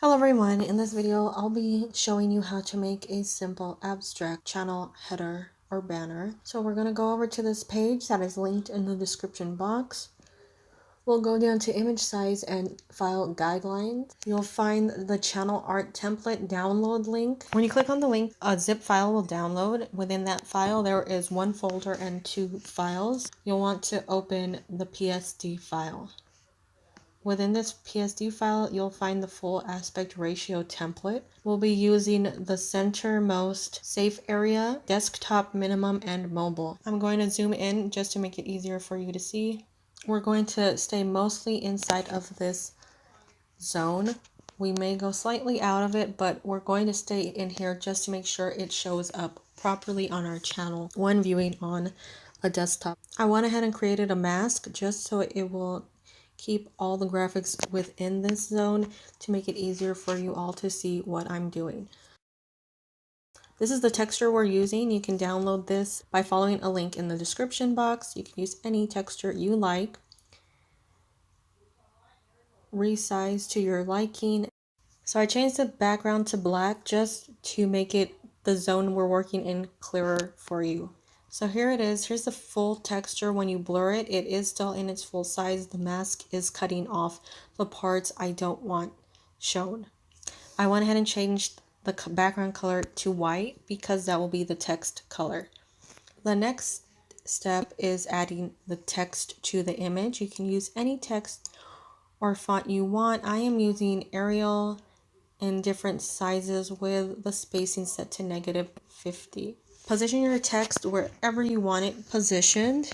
Hello everyone, in this video I'll be showing you how to make a simple abstract channel header or banner. So we're going to go over to this page that is linked in the description box. We'll go down to image size and file guidelines. You'll find the channel art template download link. When you click on the link, a zip file will download. Within that file there is one folder and two files. You'll want to open the PSD file. Within this PSD file, you'll find the full aspect ratio template. We'll be using the centermost safe area, desktop minimum, and mobile. I'm going to zoom in just to make it easier for you to see. We're going to stay mostly inside of this zone. We may go slightly out of it, but we're going to stay in here just to make sure it shows up properly on our channel when viewing on a desktop. I went ahead and created a mask just so it will keep all the graphics within this zone to make it easier for you all to see what I'm doing. This is the texture we're using. You can download this by following a link in the description box. You can use any texture you like. Resize to your liking. So I changed the background to black just to make it the zone we're working in clearer for you. So here it is. Here's the full texture. When you blur it, it is still in its full size. The mask is cutting off the parts I don't want shown. I went ahead and changed the background color to white because that will be the text color. The next step is adding the text to the image. You can use any text or font you want. I am using Arial in different sizes with the spacing set to -50. Position your text wherever you want it positioned.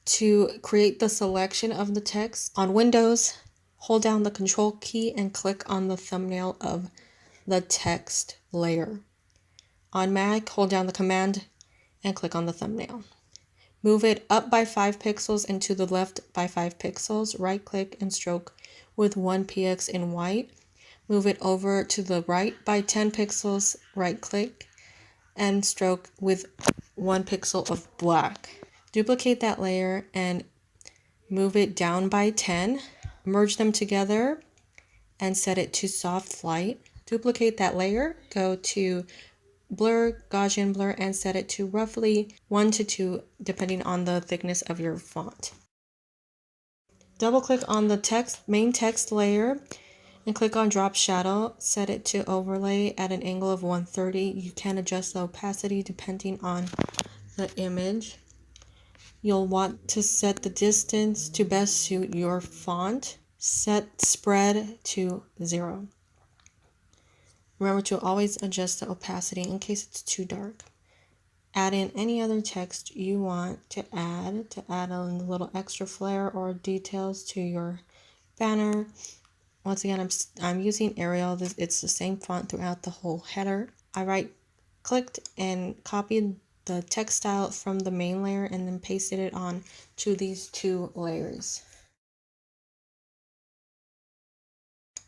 To create the selection of the text, on Windows, hold down the Control key and click on the thumbnail of the text layer. On Mac, hold down the Command and click on the thumbnail. Move it up by 5 pixels and to the left by 5 pixels. Right click and stroke with 1 px in white. Move it over to the right by 10 pixels, right click, and stroke with 1 pixel of black. Duplicate that layer and move it down by 10. Merge them together and set it to soft light. Duplicate that layer, go to blur, Gaussian blur, and set it to roughly 1 to 2 depending on the thickness of your font. Double click on the main text layer and click on drop shadow. Set it to overlay at an angle of 130. You can adjust the opacity depending on the image. You'll want to set the distance to best suit your font. Set spread to 0. Remember to always adjust the opacity in case it's too dark. Add in any other text you want to add a little extra flair or details to your banner. Once again, I'm using Arial. It's the same font throughout the whole header. I right-clicked and copied the text style from the main layer and then pasted it on to these two layers.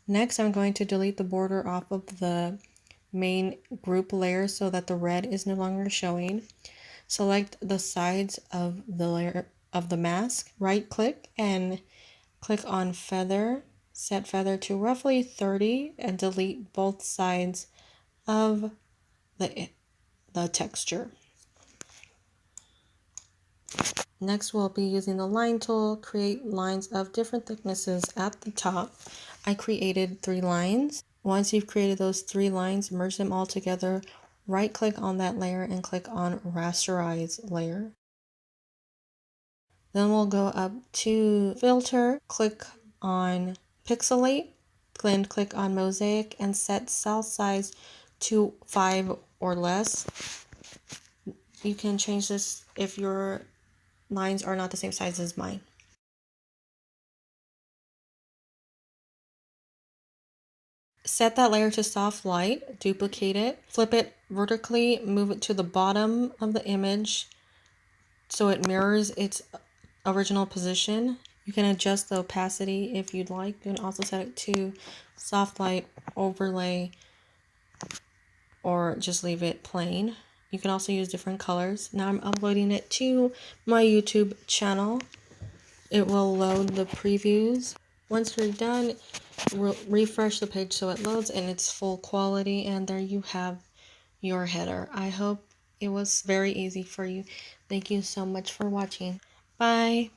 Next, I'm going to delete the border off of the main group layer so that the red is no longer showing. Select the sides of the layer of the mask. Right-click and click on feather. Set feather to roughly 30 and delete both sides of the texture. Next, we'll be using the line tool. Create lines of different thicknesses at the top. I created 3 lines. Once you've created those 3 lines, merge them all together. Right click on that layer and click on rasterize layer. Then we'll go up to filter, click on pixelate, then click on mosaic and set cell size to 5 or less. You can change this if your lines are not the same size as mine. Set that layer to soft light, duplicate it, flip it vertically, move it to the bottom of the image so it mirrors its original position. You can adjust the opacity if you'd like. You can also set it to soft light, overlay, or just leave it plain. You can also use different colors. Now I'm uploading it to my YouTube channel. It will load the previews. Once you're done, refresh the page so it loads and it's full quality, and there you have your header. I hope it was very easy for you. Thank you so much for watching. Bye.